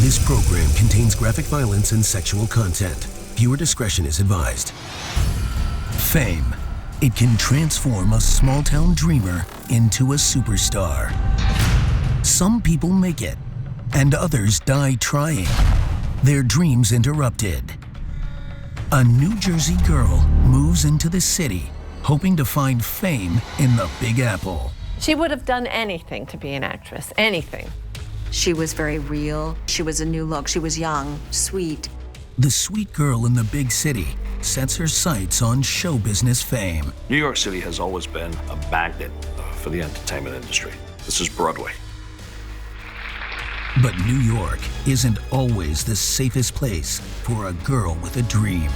This program contains graphic violence and sexual content. Viewer discretion is advised. Fame. It can transform a small-town dreamer into a superstar. Some people make it, and others die trying. Their dreams interrupted. A New Jersey girl moves into the city, hoping to find fame in the Big Apple. She would have done anything to be an actress, anything. She was very real. She was a new look. She was young, sweet. The sweet girl in the big city sets her sights on show business fame. New York City has always been a magnet for the entertainment industry. This is Broadway. But New York isn't always the safest place for a girl with a dream.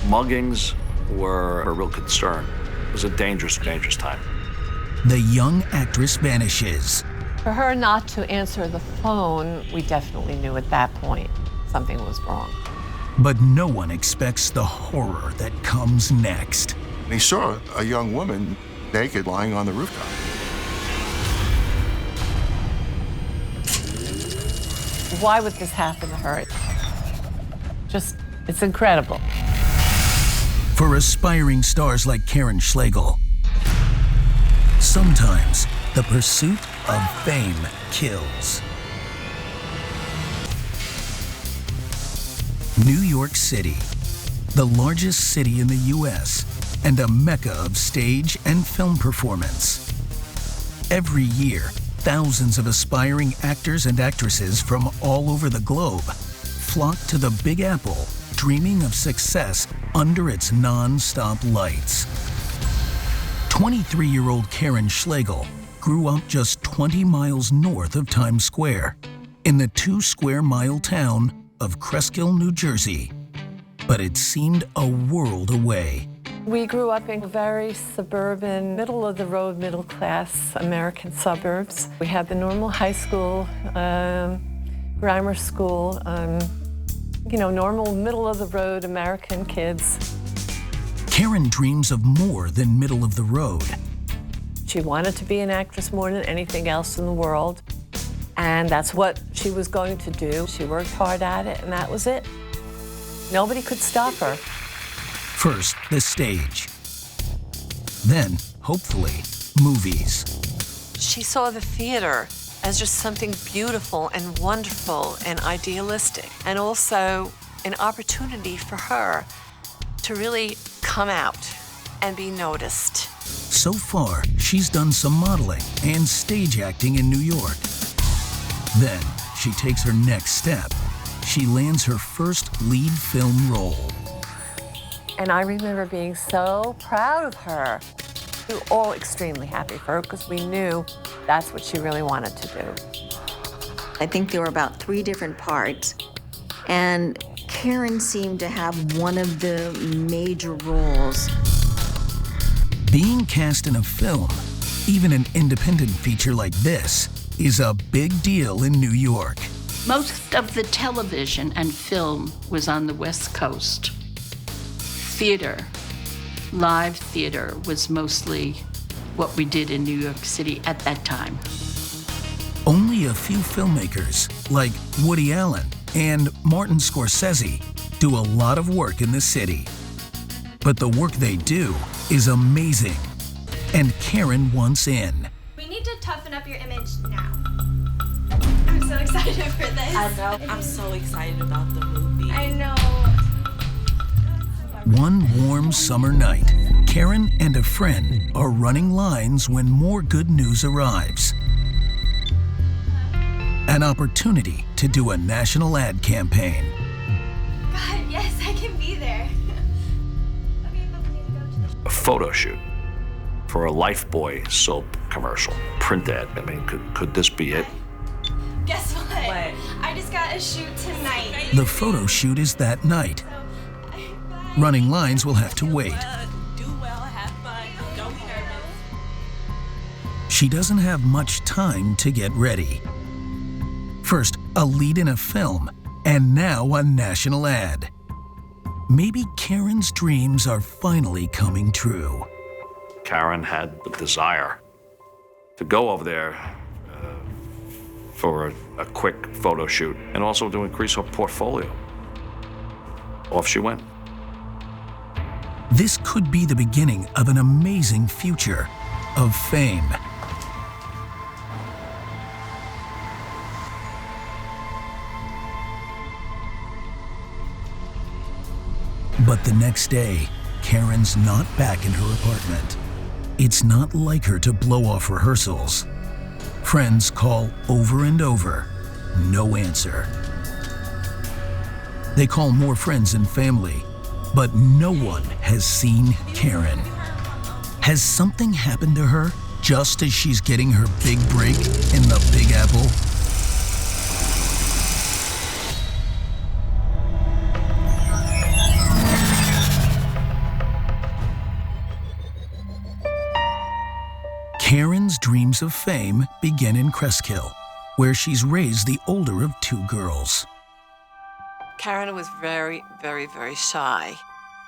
Muggings were a real concern. It was a dangerous, dangerous time. The young actress vanishes. For her not to answer the phone, we definitely knew at that point something was wrong. But no one expects the horror that comes next. He saw a young woman naked lying on the rooftop. Why would this happen to her? It's incredible. For aspiring stars like Karin Schlegel, sometimes the pursuit of fame kills. New York City, the largest city in the U.S. and a mecca of stage and film performance. Every year, thousands of aspiring actors and actresses from all over the globe flock to the Big Apple, dreaming of success under its non-stop lights. 23-year-old Karin Schlegel grew up just 20 miles north of Times Square, in the 2-square-mile town of Cresskill, New Jersey. But it seemed a world away. We grew up in very suburban, middle-of-the-road, middle-class American suburbs. We had the normal high school, grammar school, normal middle-of-the-road American kids. Karin dreams of more than middle of the road. She wanted to be an actress more than anything else in the world, and that's what she was going to do. She worked hard at it, and that was it. Nobody could stop her. First, the stage. Then, hopefully, movies. She saw the theater as just something beautiful and wonderful and idealistic, and also an opportunity for her to really come out and be noticed. So far, she's done some modeling and stage acting in New York. Then, she takes her next step. She lands her first lead film role. And I remember being so proud of her. We were all extremely happy for her because we knew that's what she really wanted to do. I think there were about 3 different parts, and Karin seemed to have one of the major roles. Being cast in a film, even an independent feature like this, is a big deal in New York. Most of the television and film was on the West Coast. Theater, live theater, was mostly what we did in New York City at that time. Only a few filmmakers, like Woody Allen and Martin Scorsese, do a lot of work in the city. But the work they do is amazing, and Karin wants in. We need to toughen up your image now. I'm so excited for this. I know. I'm so excited about the movie. I know. One warm summer night, Karin and a friend are running lines when more good news arrives. An opportunity to do a national ad campaign. God, yes, I can be there. Okay, but we need to go to the... A photo shoot for a Lifebuoy soap commercial, print ad. I mean, could this be it? Guess what? I just got a shoot tonight. The photo shoot is that night. Running lines will have to wait. Do well, have fun, don't be nervous. She doesn't have much time to get ready. First, a lead in a film, and now a national ad. Maybe Karin's dreams are finally coming true. Karin had the desire to go over there, for a quick photo shoot and also to increase her portfolio. Off she went. This could be the beginning of an amazing future of fame. But the next day, Karin's not back in her apartment. It's not like her to blow off rehearsals. Friends call over and over, no answer. They call more friends and family, but no one has seen Karin. Has something happened to her just as she's getting her big break in the Big Apple? Karin's dreams of fame begin in Crestkill, where she's raised the older of two girls. Karin was very, very, very shy.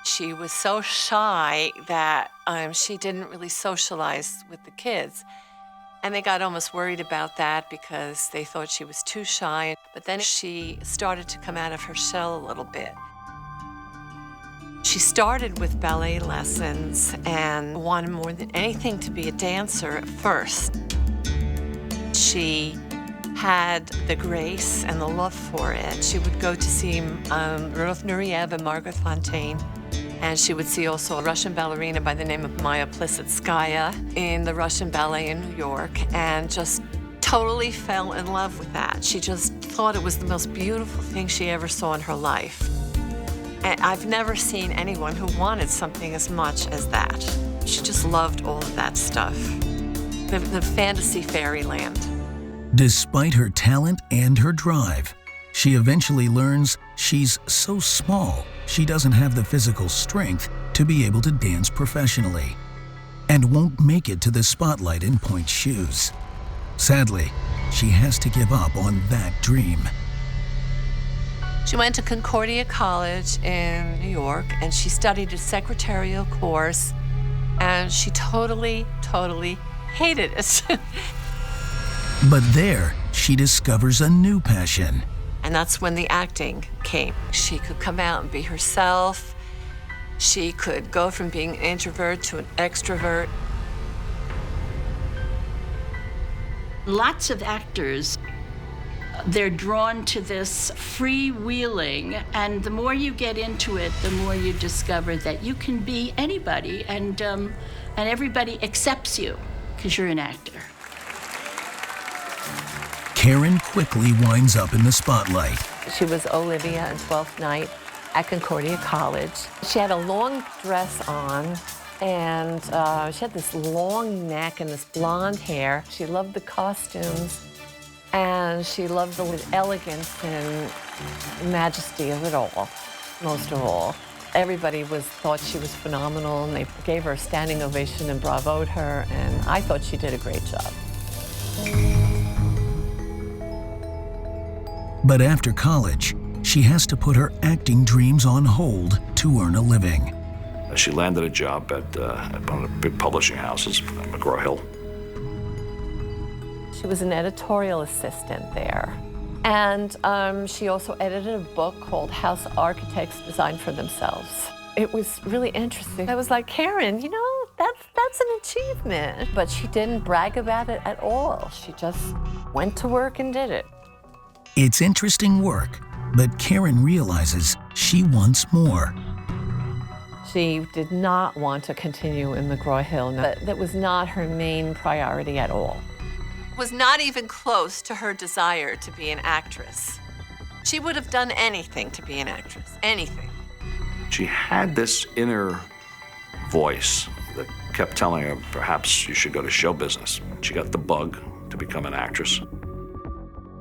She was so shy that she didn't really socialize with the kids. And they got almost worried about that because they thought she was too shy. But then she started to come out of her shell a little bit. She started with ballet lessons and wanted more than anything to be a dancer at first. She had the grace and the love for it. She would go to see Rudolf Nureyev and Margaret Fonteyn, and she would see also a Russian ballerina by the name of Maya Plisitskaya in the Russian Ballet in New York, and just totally fell in love with that. She just thought it was the most beautiful thing she ever saw in her life. And I've never seen anyone who wanted something as much as that. She just loved all of that stuff. The fantasy fairyland. Despite her talent and her drive, she eventually learns she's so small she doesn't have the physical strength to be able to dance professionally, and won't make it to the spotlight in pointe shoes. Sadly, she has to give up on that dream. She went to Concordia College in New York, and she studied a secretarial course, and she totally, totally hated it. But there, she discovers a new passion. And that's when the acting came. She could come out and be herself. She could go from being an introvert to an extrovert. Lots of actors, they're drawn to this freewheeling, and the more you get into it, the more you discover that you can be anybody, and everybody accepts you because you're an actor. Karin quickly winds up in the spotlight. She was Olivia in Twelfth Night at Concordia College. She had a long dress on, and she had this long neck and this blonde hair. She loved the costumes, and she loved the elegance and majesty of it all, most of all. Everybody thought she was phenomenal, and they gave her a standing ovation and bravoed her, and I thought she did a great job. But after college, she has to put her acting dreams on hold to earn a living. She landed a job at one of the big publishing houses, McGraw-Hill. She was an editorial assistant there. And she also edited a book called House Architects Design for Themselves. It was really interesting. I was like, Karin, you know, that's an achievement. But she didn't brag about it at all. She just went to work and did it. It's interesting work, but Karin realizes she wants more. She did not want to continue in McGraw-Hill. That was not her main priority at all. It was not even close to her desire to be an actress. She would have done anything to be an actress, anything. She had this inner voice that kept telling her, perhaps you should go to show business. She got the bug to become an actress.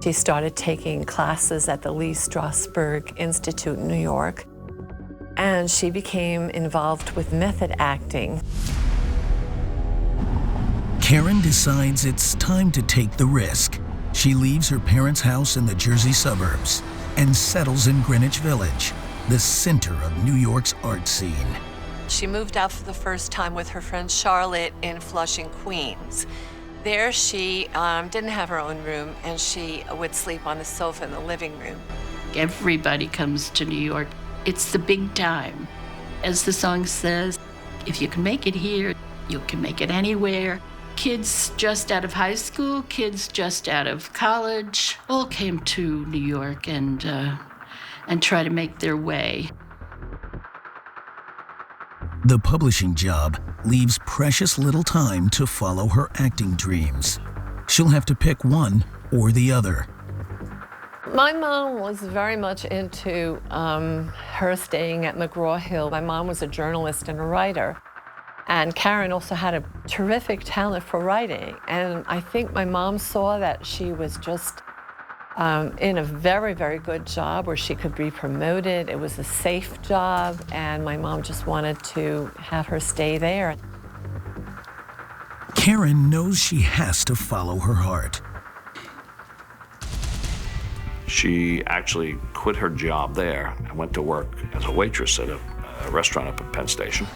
She started taking classes at the Lee Strasberg Institute in New York, and she became involved with method acting. Karin decides it's time to take the risk. She leaves her parents' house in the Jersey suburbs and settles in Greenwich Village, the center of New York's art scene. She moved out for the first time with her friend Charlotte in Flushing, Queens. There she didn't have her own room, and she would sleep on the sofa in the living room. Everybody comes to New York. It's the big time. As the song says, if you can make it here, you can make it anywhere. Kids just out of high school, kids just out of college, all came to New York and try to make their way. The publishing job leaves precious little time to follow her acting dreams. She'll have to pick one or the other. My mom was very much into her staying at McGraw-Hill. My mom was a journalist and a writer. And Karin also had a terrific talent for writing. And I think my mom saw that she was just in a very, very good job where she could be promoted. It was a safe job, and my mom just wanted to have her stay there. Karin knows she has to follow her heart. She actually quit her job there and went to work as a waitress at a restaurant up at Penn Station.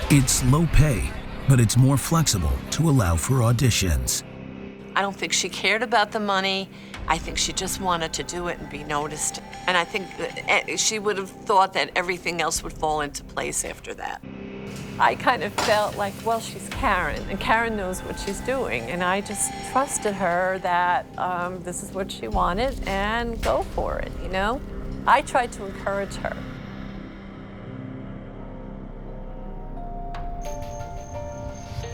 It's low pay, but it's more flexible to allow for auditions. I don't think she cared about the money. I think she just wanted to do it and be noticed. And I think she would have thought that everything else would fall into place after that. I kind of felt like, well, she's Karin, and Karin knows what she's doing. And I just trusted her that this is what she wanted and go for it, you know? I tried to encourage her.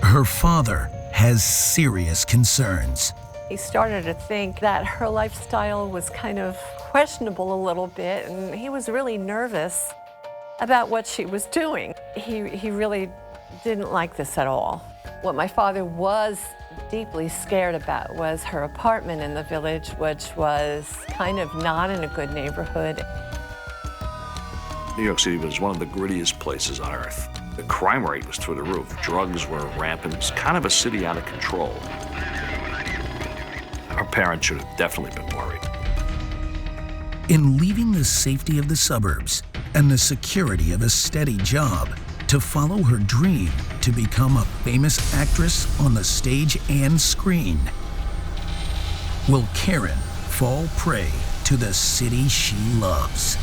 Her father has serious concerns. He started to think that her lifestyle was kind of questionable a little bit, and he was really nervous about what she was doing. He really didn't like this at all. What my father was deeply scared about was her apartment in the Village, which was kind of not in a good neighborhood. New York City was one of the grittiest places on earth. The crime rate was through the roof. Drugs were rampant. It was kind of a city out of control. Our parents should have definitely been worried. In leaving the safety of the suburbs and the security of a steady job to follow her dream to become a famous actress on the stage and screen, will Karin fall prey to the city she loves?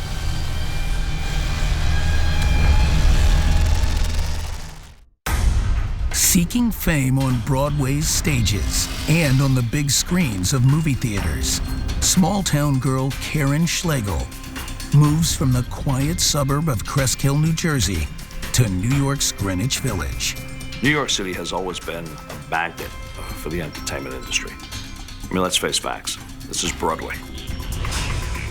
Seeking fame on Broadway's stages and on the big screens of movie theaters, small-town girl Karin Schlegel moves from the quiet suburb of Crest Hill, New Jersey, to New York's Greenwich Village. New York City has always been a magnet for the entertainment industry. I mean, let's face facts. This is Broadway.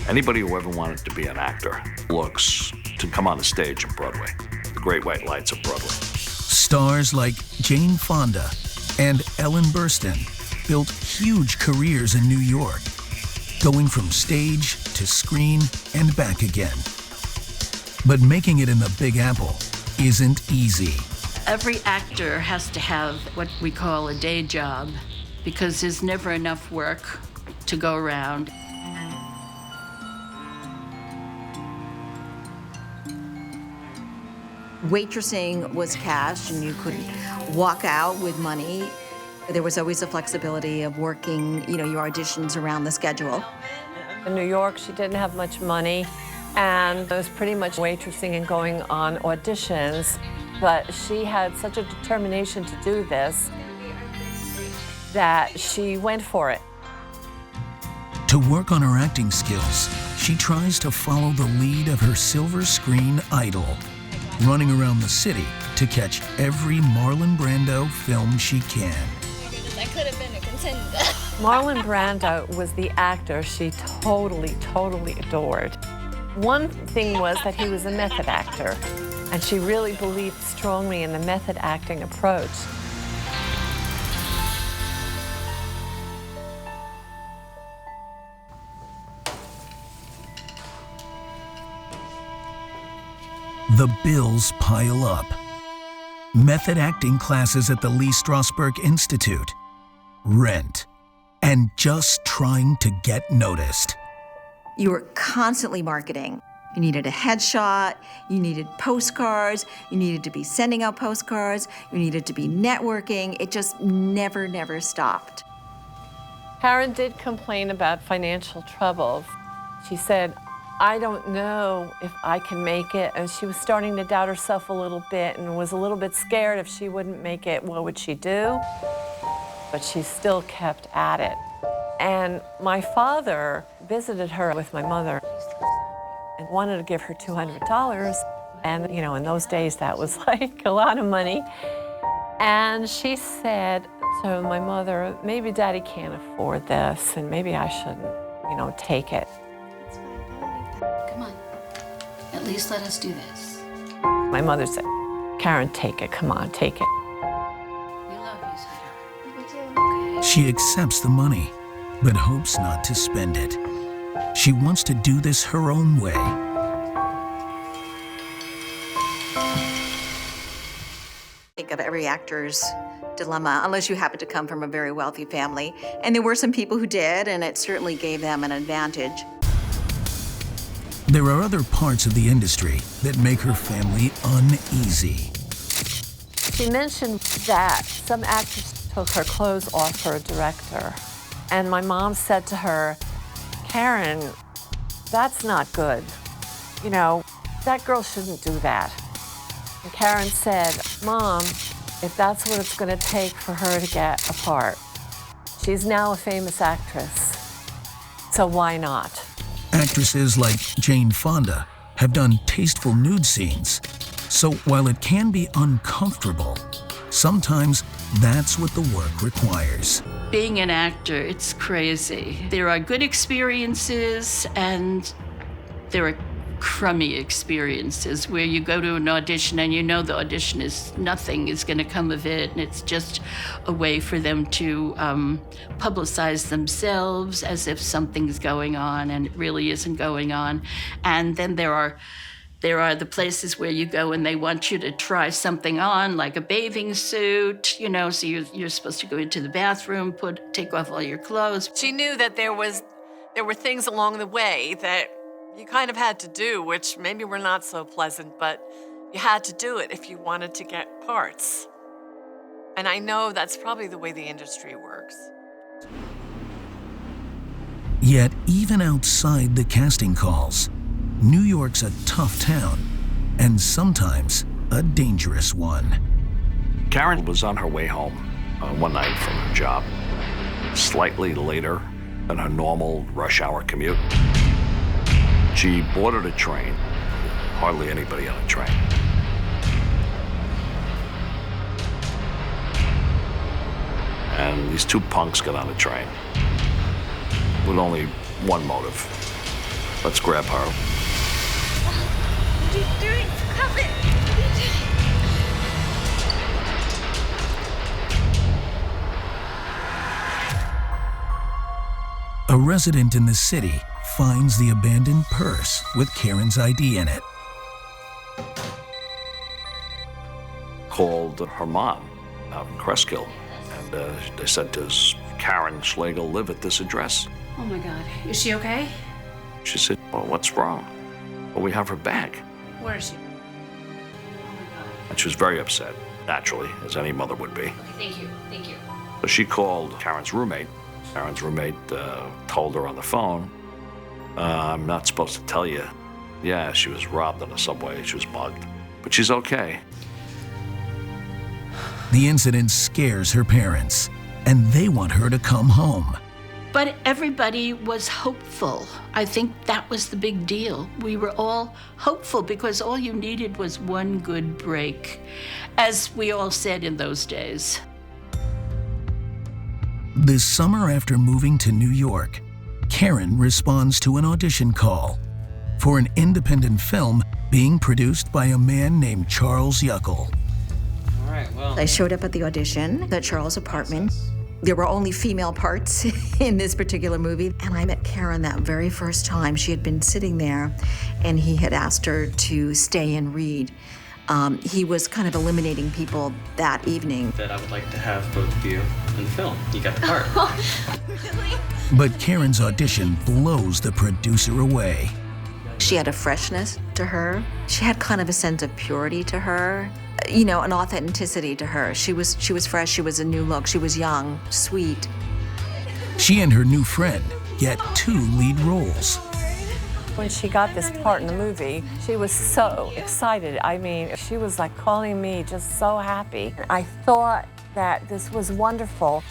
Anybody who ever wanted to be an actor looks to come on the stage in Broadway, the great white lights of Broadway. Stars like Jane Fonda and Ellen Burstyn built huge careers in New York, going from stage to screen and back again. But making it in the Big Apple isn't easy. Every actor has to have what we call a day job because there's never enough work to go around. Waitressing was cash, and you could walk out with money. There was always a flexibility of working, your auditions around the schedule. In New York, she didn't have much money, and it was pretty much waitressing and going on auditions. But she had such a determination to do this that she went for it. To work on her acting skills, she tries to follow the lead of her silver screen idol, running around the city to catch every Marlon Brando film she can. I could have been a contender. Marlon Brando was the actor she totally adored. One thing was that he was a method actor, and she really believed strongly in the method acting approach. The bills pile up. Method acting classes at the Lee Strasberg Institute, rent, and just trying to get noticed. You were constantly marketing. You needed a headshot, you needed postcards, you needed to be sending out postcards, you needed to be networking. It just never stopped. Karin did complain about financial troubles. She said, I don't know if I can make it. And she was starting to doubt herself a little bit and was a little bit scared if she wouldn't make it, what would she do? But she still kept at it. And my father visited her with my mother and wanted to give her $200. And, you know, in those days, that was like a lot of money. And she said to my mother, maybe Daddy can't afford this, and maybe I shouldn't, you know, take it. Come on. At least let us do this. My mother said, Karin, take it. Come on, take it. We love you, sweetheart. She accepts the money, but hopes not to spend it. She wants to do this her own way. Think of every actor's dilemma, unless you happen to come from a very wealthy family. And there were some people who did, and it certainly gave them an advantage. There are other parts of the industry that make her family uneasy. She mentioned that some actors took her clothes off for a director. And my mom said to her, Karin, that's not good. You know, that girl shouldn't do that. And Karin said, Mom, if that's what it's going to take for her to get a part, she's now a famous actress, so why not? Actresses like Jane Fonda have done tasteful nude scenes. So while it can be uncomfortable, sometimes that's what the work requires. Being an actor, it's crazy. There are good experiences and there are crummy experiences where you go to an audition and you know the audition is nothing is going to come of it, and it's just a way for them to publicize themselves as if something's going on and it really isn't going on. And then there are the places where you go and they want you to try something on, like a bathing suit, you know, so you're supposed to go into the bathroom, take off all your clothes. She knew that there were things along the way that you kind of had to do, which maybe were not so pleasant, but you had to do it if you wanted to get parts. And I know that's probably the way the industry works. Yet even outside the casting calls, New York's a tough town, and sometimes a dangerous one. Karin was on her way home one night from her job, slightly later than her normal rush hour commute. She boarded a train, hardly anybody on a train. And these two punks got on the train with only one motive. Let's grab her. What are you doing? Stop it! What are you doing? A resident in the city finds the abandoned purse with Karin's ID in it. Called her mom out in Cresskill, and they said, does Karin Schlegel live at this address? Oh my God, is she okay? She said, well, what's wrong? Well, we have her back. Where is she? And she was very upset, naturally, as any mother would be. Okay, thank you. So she called Karin's roommate. Karin's roommate told her on the phone, I'm not supposed to tell you. Yeah, she was robbed on the subway. She was mugged. But she's okay. The incident scares her parents, and they want her to come home. But everybody was hopeful. I think that was the big deal. We were all hopeful because all you needed was one good break, as we all said in those days. This summer after moving to New York, Karin responds to an audition call for an independent film being produced by a man named Charles Yuckel. All right, well. I showed up at the audition at Charles' apartment. There were only female parts in this particular movie, and I met Karin that very first time. She had been sitting there, and he had asked her to stay and read. He was kind of eliminating people that evening. That I would like to have both of you in the film. You got the part. Really? But Karin's audition blows the producer away. She had a freshness to her. She had kind of a sense of purity to her, you know, an authenticity to her. She was fresh, she was a new look, she was young, sweet. She and her new friend get 2 lead roles. When she got this part in the movie, she was so excited. I mean, she was like calling me just so happy. I thought that this was wonderful.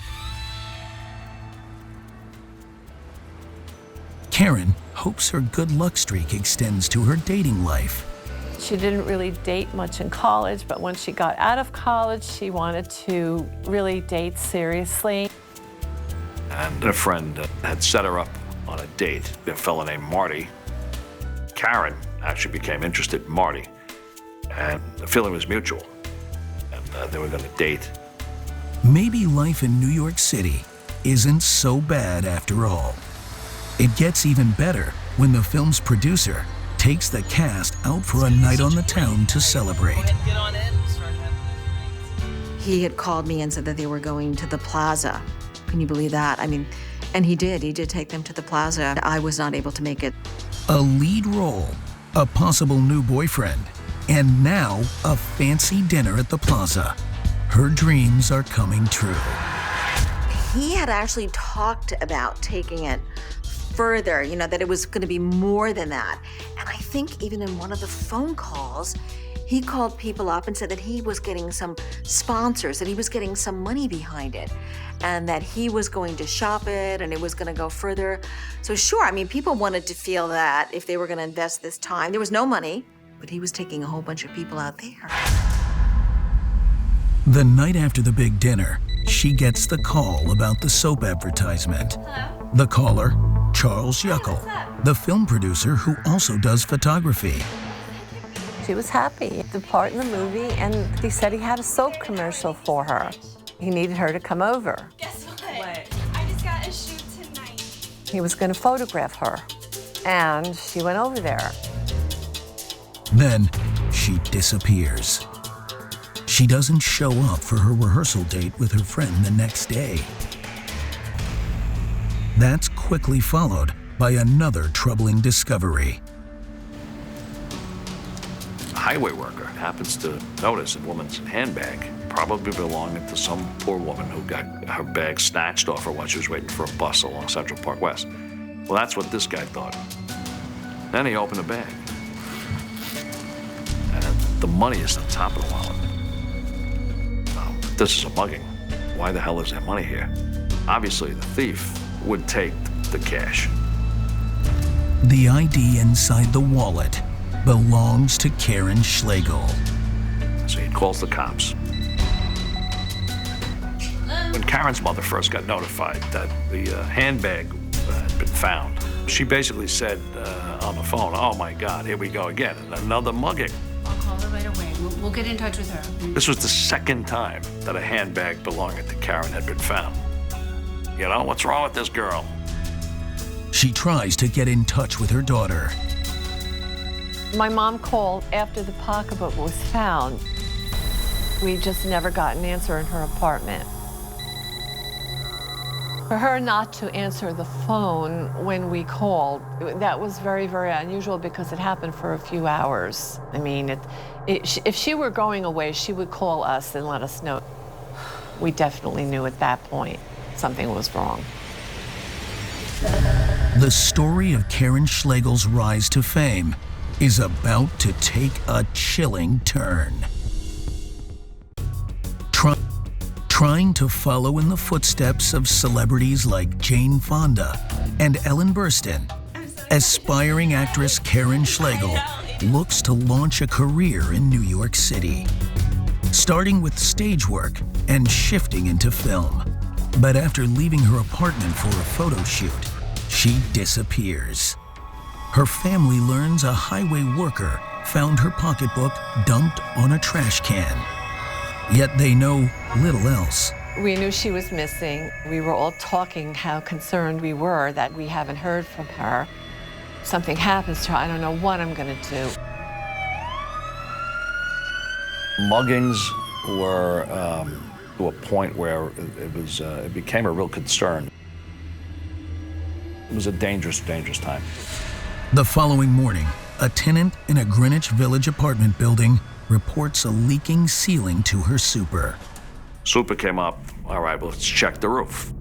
Karin hopes her good luck streak extends to her dating life. She didn't really date much in college, but when she got out of college, she wanted to really date seriously. And a friend had set her up on a date, a fellow named Marty. Karin actually became interested in Marty, and the feeling was mutual, and they were going to date. Maybe life in New York City isn't so bad after all. It gets even better when the film's producer takes the cast out for a night on the town to celebrate. He had called me and said that they were going to the plaza. Can you believe that? I mean, and he did take them to the plaza. I was not able to make it. A lead role, a possible new boyfriend, and now a fancy dinner at the plaza. Her dreams are coming true. He had actually talked about taking it further, you know, that it was going to be more than that. And I think even in one of the phone calls, he called people up and said that he was getting some sponsors, that he was getting some money behind it, and that he was going to shop it and it was going to go further. So sure, I mean, people wanted to feel that if they were going to invest this time, there was no money, but he was taking a whole bunch of people out there. The night after the big dinner, she gets the call about the soap advertisement. Hello? The caller, Charles Yuckel, the film producer who also does photography. She was happy. The part in the movie, and he said he had a soap commercial for her. He needed her to come over. Guess what? I just got a shoot tonight. He was going to photograph her, and she went over there. Then she disappears. She doesn't show up for her rehearsal date with her friend the next day. That's quickly followed by another troubling discovery. A highway worker happens to notice a woman's handbag, probably belonging to some poor woman who got her bag snatched off her while she was waiting for a bus along Central Park West. Well, that's what this guy thought. Then he opened the bag. And the money is on top of the wallet. This is a mugging. Why the hell is there money here? Obviously, the thief would take the cash. The ID inside the wallet belongs to Karin Schlegel. So he calls the cops. When Karin's mother first got notified that the handbag had been found, she basically said on the phone, "Oh my God, here we go again, another mugging." I'll call her right away. We'll get in touch with her. This was the second time that a handbag belonging to Karin had been found. You know, what's wrong with this girl? She tries to get in touch with her daughter. My mom called after the pocketbook was found. We just never got an answer in her apartment. For her not to answer the phone when we called, that was very, very unusual because it happened for a few hours. I mean, if she were going away, she would call us and let us know. We definitely knew at that point something was wrong. The story of Karin Schlegel's rise to fame is about to take a chilling turn. Trying to follow in the footsteps of celebrities like Jane Fonda and Ellen Burstyn, aspiring actress Karin Schlegel looks to launch a career in New York City, starting with stage work and shifting into film. But after leaving her apartment for a photo shoot, she disappears. Her family learns a highway worker found her pocketbook dumped on a trash can. Yet they know little else. We knew she was missing. We were all talking how concerned we were that we haven't heard from her. Something happens to her, I don't know what I'm gonna do. Muggings were to a point where it became a real concern. It was a dangerous, dangerous time. The following morning, a tenant in a Greenwich Village apartment building reports a leaking ceiling to her super. Super came up, all right, well, let's check the roof.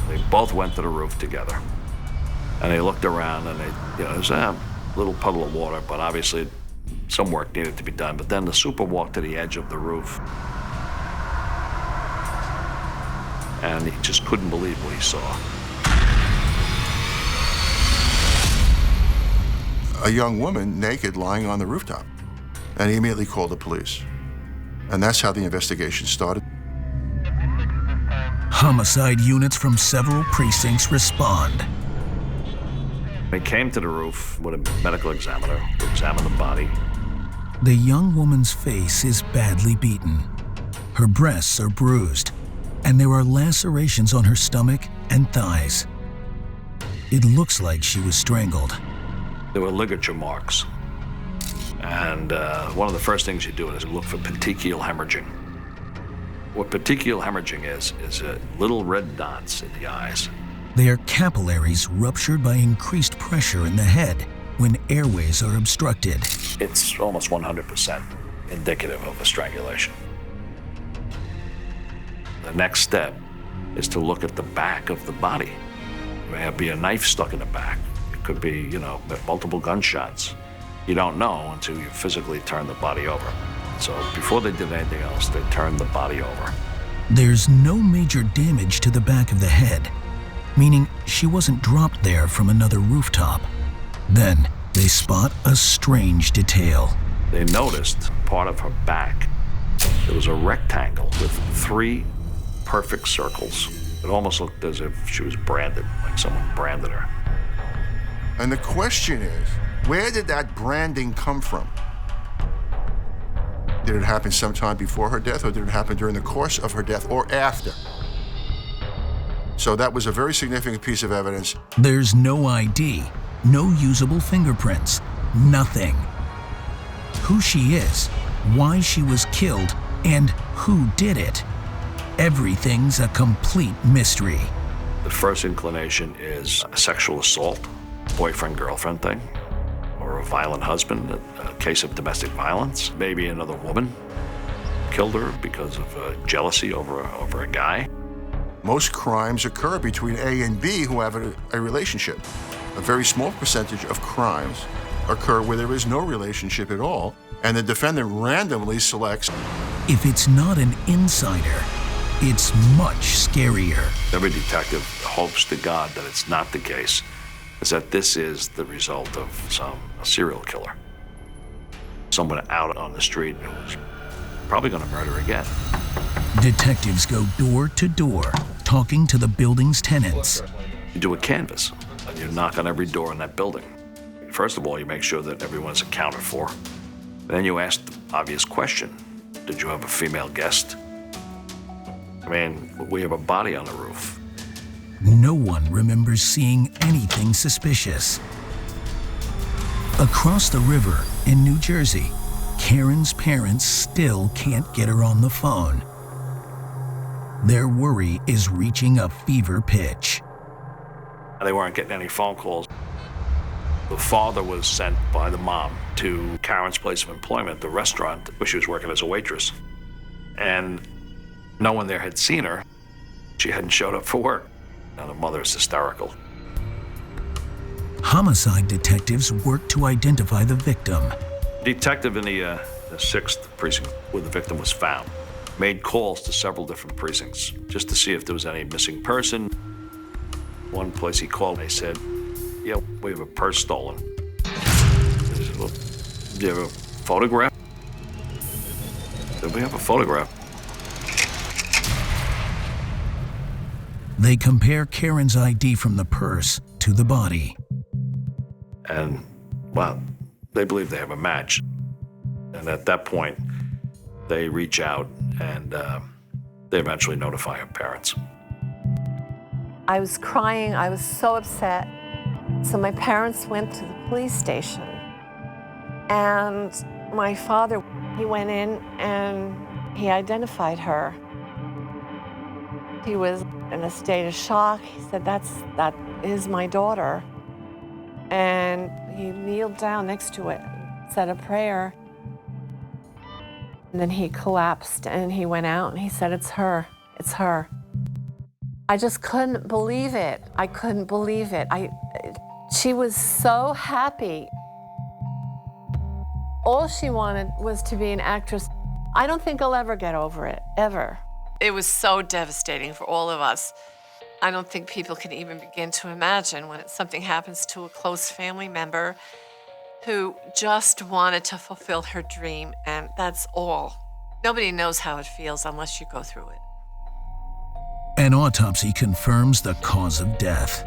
They both went to the roof together. And they looked around and there's a little puddle of water, but obviously some work needed to be done. But then the super walked to the edge of the roof. And he just couldn't believe what he saw. A young woman naked lying on the rooftop. And he immediately called the police. And that's how the investigation started. Homicide units from several precincts respond. They came to the roof with a medical examiner to examine the body. The young woman's face is badly beaten. Her breasts are bruised, and there are lacerations on her stomach and thighs. It looks like she was strangled. There were ligature marks. And one of the first things you do is look for petechial hemorrhaging. What petechial hemorrhaging is little red dots in the eyes. They are capillaries ruptured by increased pressure in the head when airways are obstructed. It's almost 100% indicative of a strangulation. The next step is to look at the back of the body. There may be a knife stuck in the back. It could be, multiple gunshots. You don't know until you physically turn the body over. So before they did anything else, they turned the body over. There's no major damage to the back of the head, meaning she wasn't dropped there from another rooftop. Then they spot a strange detail. They noticed part of her back. There was a rectangle with 3 perfect circles. It almost looked as if she was branded, like someone branded her. And the question is, where did that branding come from? Did it happen sometime before her death, or did it happen during the course of her death, or after? So that was a very significant piece of evidence. There's no ID, no usable fingerprints, nothing. Who she is, why she was killed, and who did it. Everything's a complete mystery. The first inclination is a sexual assault, boyfriend-girlfriend thing, or a violent husband, a case of domestic violence. Maybe another woman killed her because of jealousy over a guy. Most crimes occur between A and B who have a relationship. A very small percentage of crimes occur where there is no relationship at all, and the defendant randomly selects. If it's not an insider, it's much scarier. Every detective hopes to God that it's not the case, is that this is the result of some serial killer. Someone out on the street who's probably going to murder again. Detectives go door to door, talking to the building's tenants. You do a canvass, and you knock on every door in that building. First of all, you make sure that everyone's accounted for. Then you ask the obvious question. Did you have a female guest? I mean, we have a body on the roof. No one remembers seeing anything suspicious. Across the river in New Jersey, Karin's parents still can't get her on the phone. Their worry is reaching a fever pitch. They weren't getting any phone calls. The father was sent by the mom to Karin's place of employment, the restaurant where she was working as a waitress. And no one there had seen her. She hadn't showed up for work. Now the mother is hysterical. Homicide detectives work to identify the victim. Detective in the 6th precinct where the victim was found made calls to several different precincts just to see if there was any missing person. One place he called, they said, yeah, we have a purse stolen. They said, well, do you have a photograph? Did we have a photograph? They compare Karin's ID from the purse to the body. And, well, they believe they have a match. And at that point, they reach out and they eventually notify her parents. I was crying. I was so upset. So my parents went to the police station. And my father, he went in and he identified her. He was in a state of shock. He said, that is my daughter. And he kneeled down next to it, said a prayer. And then he collapsed and he went out and he said, "It's her, it's her." I just couldn't believe it. I couldn't believe it. She was so happy. All she wanted was to be an actress. I don't think I'll ever get over it, ever. It was so devastating for all of us. I don't think people can even begin to imagine when something happens to a close family member who just wanted to fulfill her dream, and that's all. Nobody knows how it feels unless you go through it. An autopsy confirms the cause of death.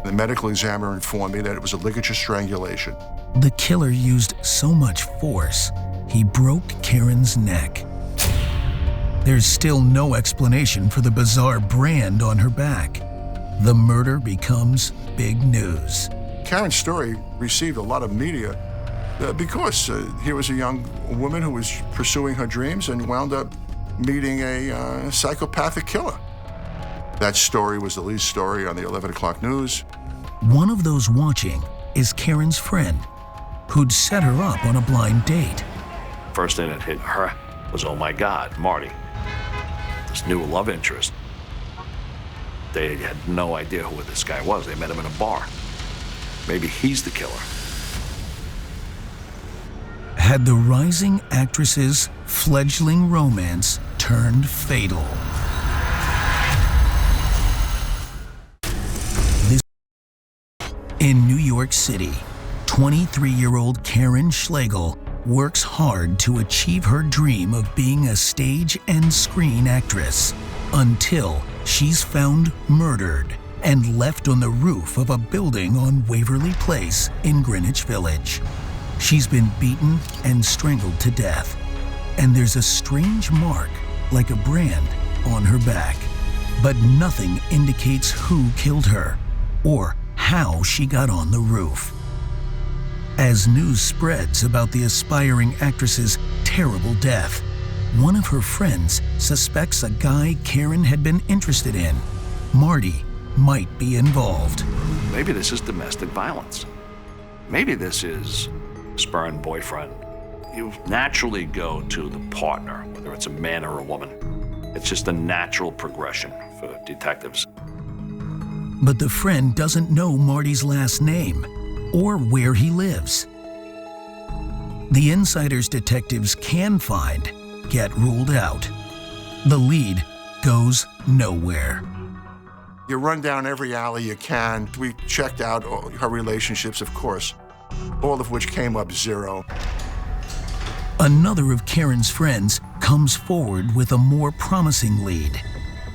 The medical examiner informed me that it was a ligature strangulation. The killer used so much force, he broke Karin's neck. There's still no explanation for the bizarre brand on her back. The murder becomes big news. Karin's story received a lot of media because here was a young woman who was pursuing her dreams and wound up meeting a psychopathic killer. That story was the lead story on the 11 o'clock news. One of those watching is Karin's friend, who'd set her up on a blind date. First thing that hit her was, oh my God, Marty, this new love interest. They had no idea who this guy was. They met him in a bar. Maybe he's the killer. Had the rising actress's fledgling romance turned fatal? In New York City, 23-year-old Karin Schlegel works hard to achieve her dream of being a stage and screen actress until she's found murdered and left on the roof of a building on Waverly Place in Greenwich Village. She's been beaten and strangled to death, and there's a strange mark, like a brand, on her back. But nothing indicates who killed her or how she got on the roof. As news spreads about the aspiring actress's terrible death, one of her friends suspects a guy Karin had been interested in, Marty, might be involved. Maybe this is domestic violence. Maybe this is spurned boyfriend. You naturally go to the partner, whether it's a man or a woman. It's just a natural progression for detectives. But the friend doesn't know Marty's last name or where he lives. The insiders detectives can find get ruled out. The lead goes nowhere. You run down every alley you can. We checked out her relationships, of course, all of which came up zero. Another of Karin's friends comes forward with a more promising lead.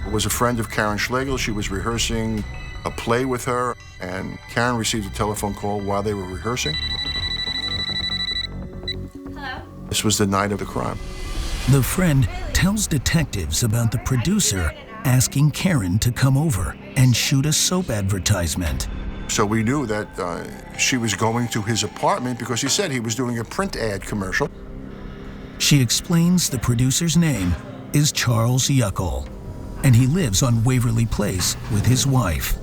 It was a friend of Karin Schlegel. She was rehearsing a play with her, and Karin received a telephone call while they were rehearsing. Hello? This was the night of the crime. The friend tells detectives about the producer asking Karin to come over and shoot a soap advertisement. So we knew that she was going to his apartment because he said he was doing a print ad commercial. She explains the producer's name is Charles Yuckel, and he lives on Waverly Place with his wife.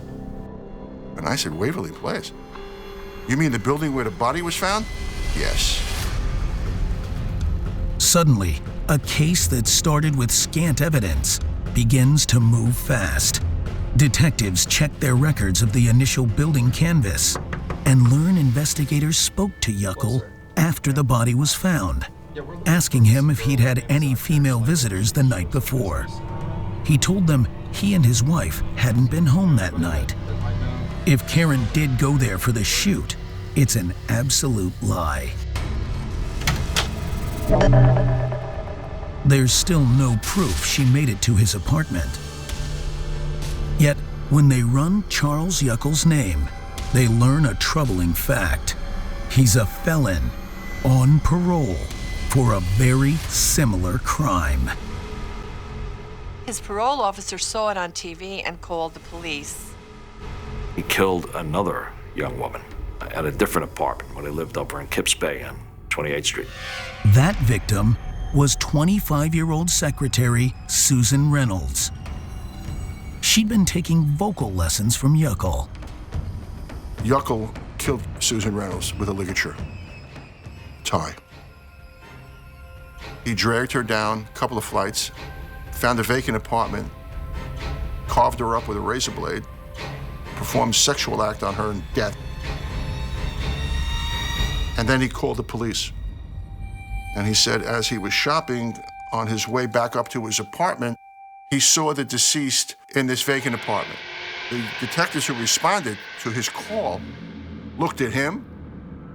And I said, Waverly Place? You mean the building where the body was found? Yes. Suddenly, a case that started with scant evidence begins to move fast. Detectives check their records of the initial building canvas and learn investigators spoke to Yuckel after the body was found, asking him if he'd had any female visitors the night before. He told them he and his wife hadn't been home that night. If Karin did go there for the shoot, it's an absolute lie. There's still no proof she made it to his apartment. Yet, when they run Charles Yuckel's name, they learn a troubling fact. He's a felon on parole for a very similar crime. His parole officer saw it on TV and called the police. He killed another young woman at a different apartment when he lived over in Kips Bay on 28th Street. That victim was 25-year-old secretary Susan Reynolds. She'd been taking vocal lessons from Yuckel. Yuckel killed Susan Reynolds with a ligature tie. He dragged her down a couple of flights, found a vacant apartment, carved her up with a razor blade, performed a sexual act on her in death. And then he called the police. And he said as he was shopping on his way back up to his apartment, he saw the deceased in this vacant apartment. The detectives who responded to his call looked at him,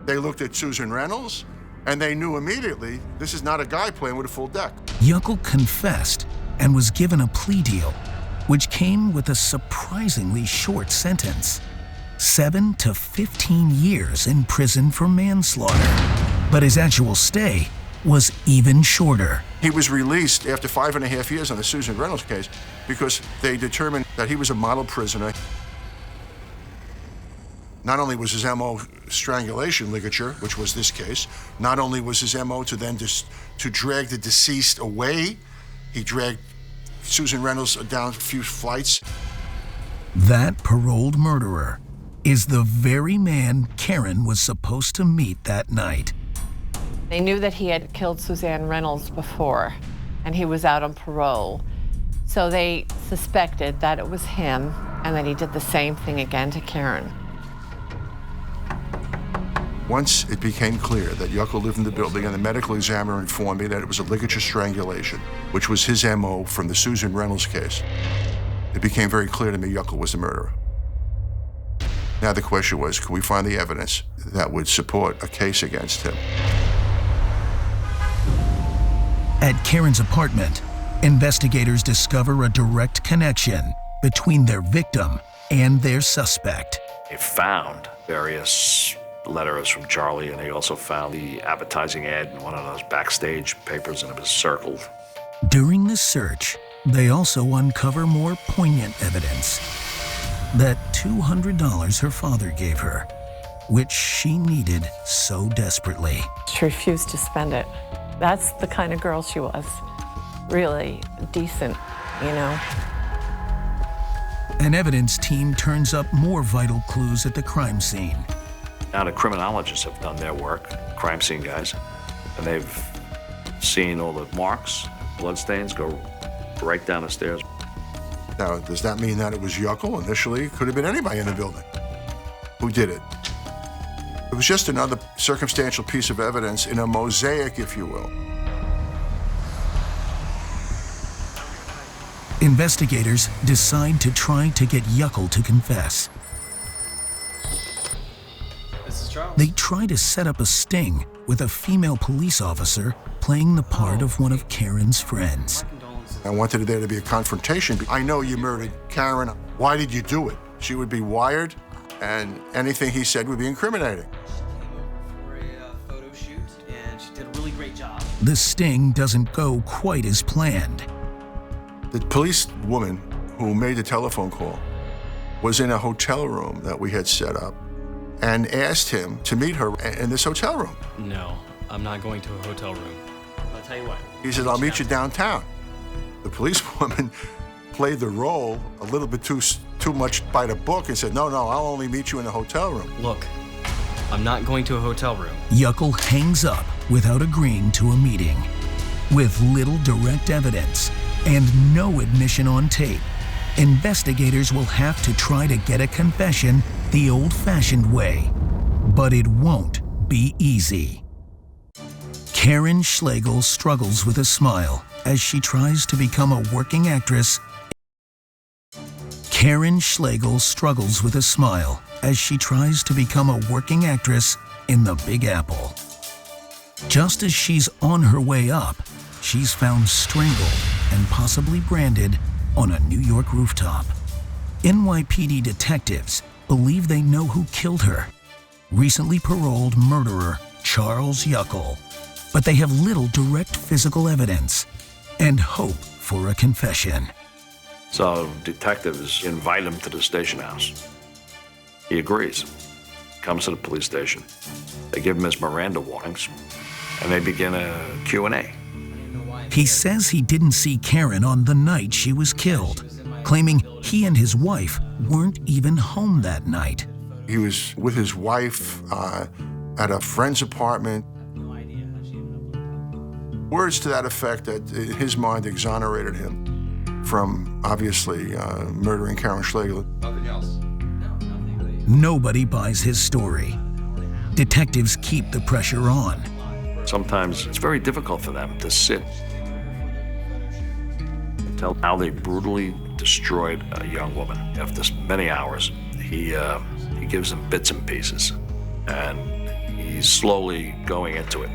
they looked at Susan Reynolds, and they knew immediately this is not a guy playing with a full deck. Yuckel confessed and was given a plea deal, which came with a surprisingly short sentence: 7 to 15 years in prison for manslaughter. But his actual stay was even shorter. He was released after 5.5 years on the Susan Reynolds case because they determined that he was a model prisoner. Not only was his MO strangulation ligature, which was this case, not only was his MO to then to drag the deceased away, he dragged Susan Reynolds down a few flights. That paroled murderer is the very man Karin was supposed to meet that night. They knew that he had killed Suzanne Reynolds before, and he was out on parole. So they suspected that it was him and that he did the same thing again to Karin. Once it became clear that Yuckel lived in the building and the medical examiner informed me that it was a ligature strangulation, which was his MO from the Susan Reynolds case, it became very clear to me Yuckel was the murderer. Now the question was, can we find the evidence that would support a case against him? At Karin's apartment, investigators discover a direct connection between their victim and their suspect. They found various letters from Charlie, and they also found the advertising ad in one of those backstage papers, and it was circled. During the search, they also uncover more poignant evidence: that $200 her father gave her, which she needed so desperately. She refused to spend it. That's the kind of girl she was. Really decent, you know. An evidence team turns up more vital clues at the crime scene. Now the criminologists have done their work, crime scene guys, and they've seen all the marks, bloodstains go right down the stairs. Now, does that mean that it was Yuckel initially? It could have been anybody in the building. Who did it? It was just another circumstantial piece of evidence in a mosaic, if you will. Investigators decide to try to get Yuckel to confess. This is Charles. They try to set up a sting with a female police officer playing the part of one of Karin's friends. I wanted there to be a confrontation. I know you murdered Karin. Why did you do it? She would be wired, and anything he said would be incriminating. For a photo shoot, and she did a really great job. The sting doesn't go quite as planned. The police woman who made the telephone call was in a hotel room that we had set up and asked him to meet her in this hotel room. No, I'm not going to a hotel room. I'll tell you what. He said, I'll meet you downtown. The policewoman played the role a little bit too much by the book and said, no, I'll only meet you in the hotel room. Look, I'm not going to a hotel room. Yuckel hangs up without agreeing to a meeting. With little direct evidence and no admission on tape, investigators will have to try to get a confession the old-fashioned way. But it won't be easy. Karin Schlegel struggles with a smile as she tries to become a working actress. Karin Schlegel struggles with a smile as she tries to become a working actress in the Big Apple. Just as she's on her way up, she's found strangled and possibly branded on a New York rooftop. NYPD detectives believe they know who killed her: recently paroled murderer Charles Yuckel. But they have little direct physical evidence and hope for a confession. So detectives invite him to the station house. He agrees, comes to the police station. They give him his Miranda warnings, and they begin a Q&A. He says he didn't see Karin on the night she was killed, claiming he and his wife weren't even home that night. He was with his wife at a friend's apartment. Words to that effect that in his mind exonerated him from obviously murdering Karin Schlegel. Nothing else? No, nothing. Nobody buys his story. Detectives keep the pressure on. Sometimes it's very difficult for them to sit and tell how they brutally destroyed a young woman. After many hours, he gives them bits and pieces, and he's slowly going into it.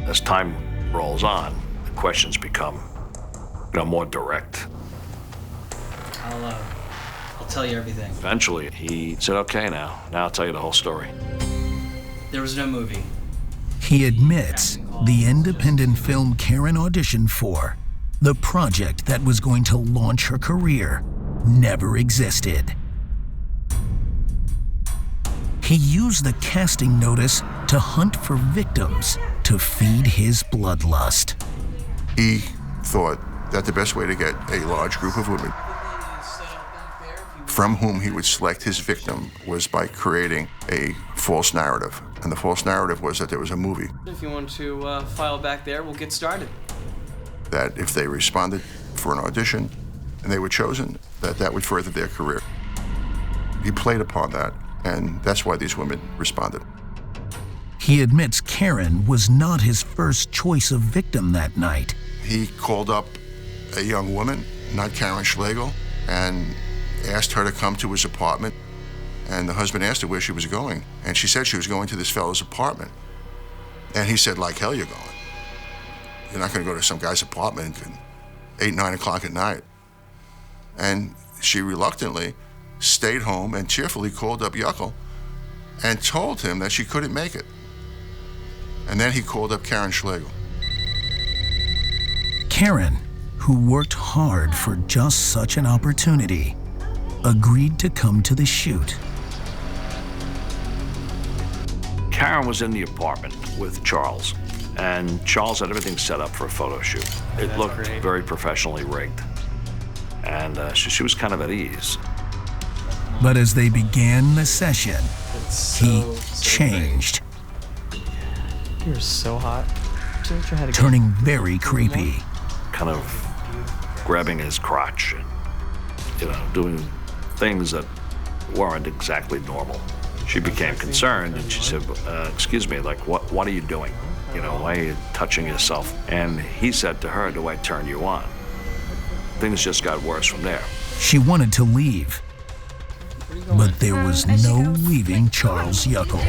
As time rolls on, the questions become, more direct. I'll tell you everything. Eventually, he said, "Okay, now I'll tell you the whole story." There was no movie. He admits the independent film Karin auditioned for, the project that was going to launch her career, never existed. He used the casting notice to hunt for victims to feed his bloodlust. He thought that the best way to get a large group of women from whom he would select his victim was by creating a false narrative. And the false narrative was that there was a movie. If you want to file back there, we'll get started. That if they responded for an audition and they were chosen, that would further their career. He played upon that, and that's why these women responded. He admits Karin was not his first choice of victim that night. He called up a young woman, not Karin Schlegel, and asked her to come to his apartment. And the husband asked her where she was going, and she said she was going to this fellow's apartment. And he said, "Like hell you're going. You're not going to go to some guy's apartment at 8, 9 o'clock at night." And she reluctantly stayed home and cheerfully called up Yuckel and told him that she couldn't make it. And then he called up Karin Schlegel. Karin, who worked hard for just such an opportunity, agreed to come to the shoot. Karin was in the apartment with Charles, and Charles had everything set up for a photo shoot. It looked very professionally rigged, and she was kind of at ease. But as they began the session, he so changed, great. You're so hot. Tilt your head again. turning very creepy. Kind of grabbing his crotch and, doing things that weren't exactly normal. She became concerned and she said, "Excuse me, like what are you doing? Why are you touching yourself?" And he said to her, "Do I turn you on?" Things just got worse from there. She wanted to leave, but there was no leaving Charles Yuckel.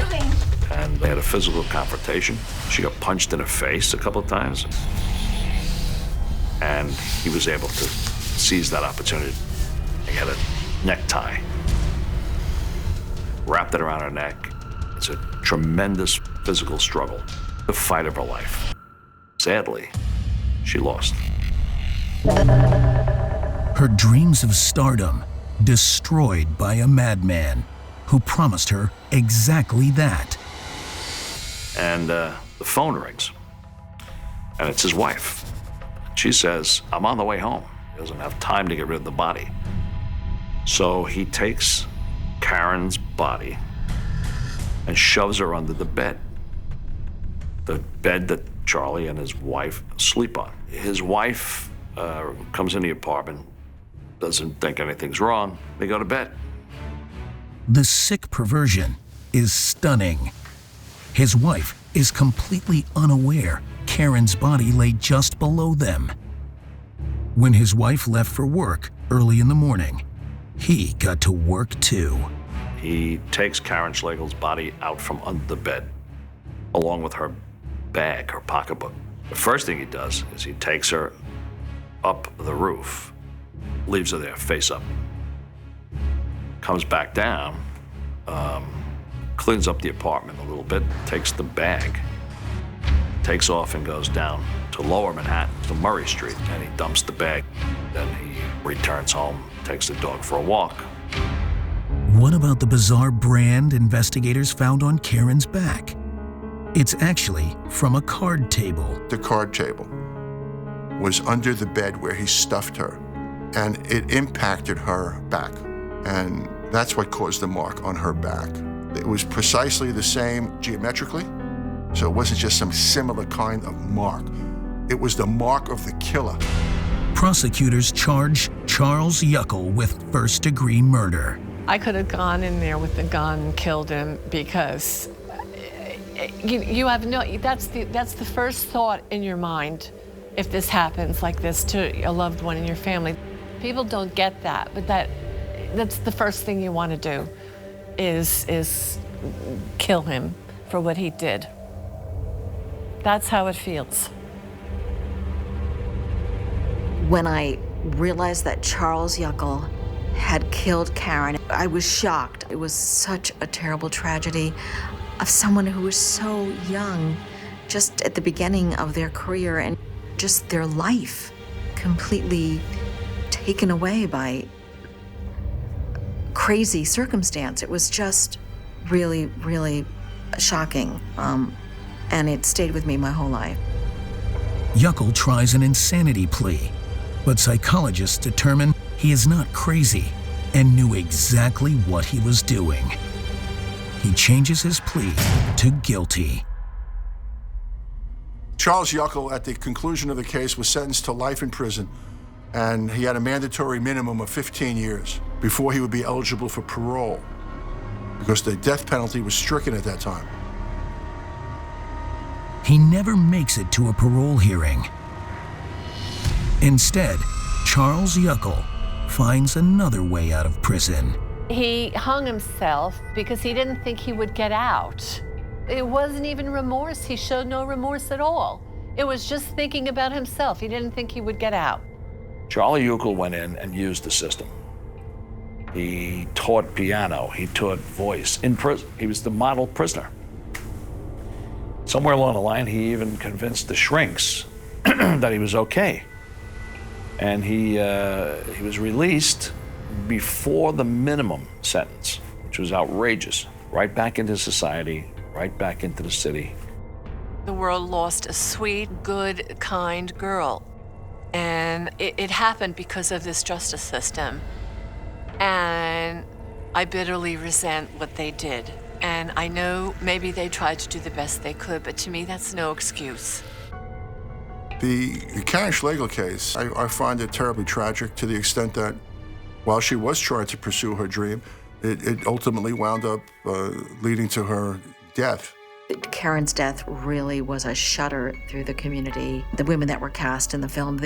And they had a physical confrontation. She got punched in the face a couple of times. And he was able to seize that opportunity. He had a necktie, wrapped it around her neck. It's a tremendous physical struggle, the fight of her life. Sadly, she lost. Her dreams of stardom destroyed by a madman who promised her exactly that. And the phone rings, and it's his wife. She says, "I'm on the way home." He doesn't have time to get rid of the body. So he takes Karin's body and shoves her under the bed that Charlie and his wife sleep on. His wife comes in the apartment, doesn't think anything's wrong. They go to bed. The sick perversion is stunning. His wife is completely unaware Karin's body lay just below them. When his wife left for work early in the morning, he got to work too. He takes Karin Schlegel's body out from under the bed, along with her bag, her pocketbook. The first thing he does is he takes her up the roof, leaves her there face up, comes back down, cleans up the apartment a little bit, takes the bag, takes off and goes down to Lower Manhattan, to Murray Street, and he dumps the bag. Then he returns home, takes the dog for a walk. What about the bizarre brand investigators found on Karin's back? It's actually from a card table. The card table was under the bed where he stuffed her, and it impacted her back. And That's what caused the mark on her back. It was precisely the same geometrically, so it wasn't just some similar kind of mark. It was the mark of the killer. Prosecutors charge Charles Yuckel with first-degree murder. I could have gone in there with the gun and killed him because you have no, that's the first thought in your mind if this happens like this to a loved one in your family. People don't get that, but that's the first thing you want to do is kill him for what he did. That's how it feels. When I realized that Charles Yuckel had killed Karin, I was shocked. It was such a terrible tragedy of someone who was so young, just at the beginning of their career, and just their life completely taken away by crazy circumstance. It was just really, really shocking, and it stayed with me my whole life. Yuckel tries an insanity plea, but psychologists determine he is not crazy and knew exactly what he was doing. He changes his plea to guilty. Charles Yuckel, at the conclusion of the case, was sentenced to life in prison, and he had a mandatory minimum of 15 years before he would be eligible for parole, because the death penalty was stricken at that time. He never makes it to a parole hearing. Instead, Charles Yuckel finds another way out of prison. He hung himself because he didn't think he would get out. It wasn't even remorse. He showed no remorse at all. It was just thinking about himself. He didn't think he would get out. Charlie Yuckel went in and used the system. He taught piano, he taught voice in prison. He was the model prisoner. Somewhere along the line, he even convinced the shrinks that he was okay. And he was released before the minimum sentence, which was outrageous. Right back into society, right back into the city. The world lost a sweet, good, kind girl. And it happened because of this justice system. And I bitterly resent what they did. And I know maybe they tried to do the best they could, but to me, that's no excuse. The Karin Schlegel case, I find it terribly tragic to the extent that while she was trying to pursue her dream, it ultimately wound up leading to her death. Karin's death really was a shudder through the community. The women that were cast in the film,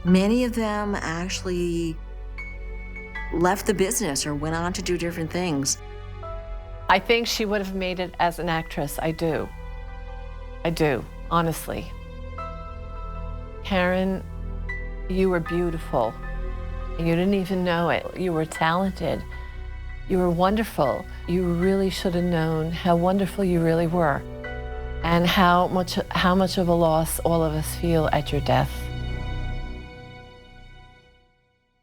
many of them actually left the business or went on to do different things. I think she would have made it as an actress. I do. I do, honestly. Karin, you were beautiful. You didn't even know it. You were talented. You were wonderful. You really should have known how wonderful you really were and how much of a loss all of us feel at your death.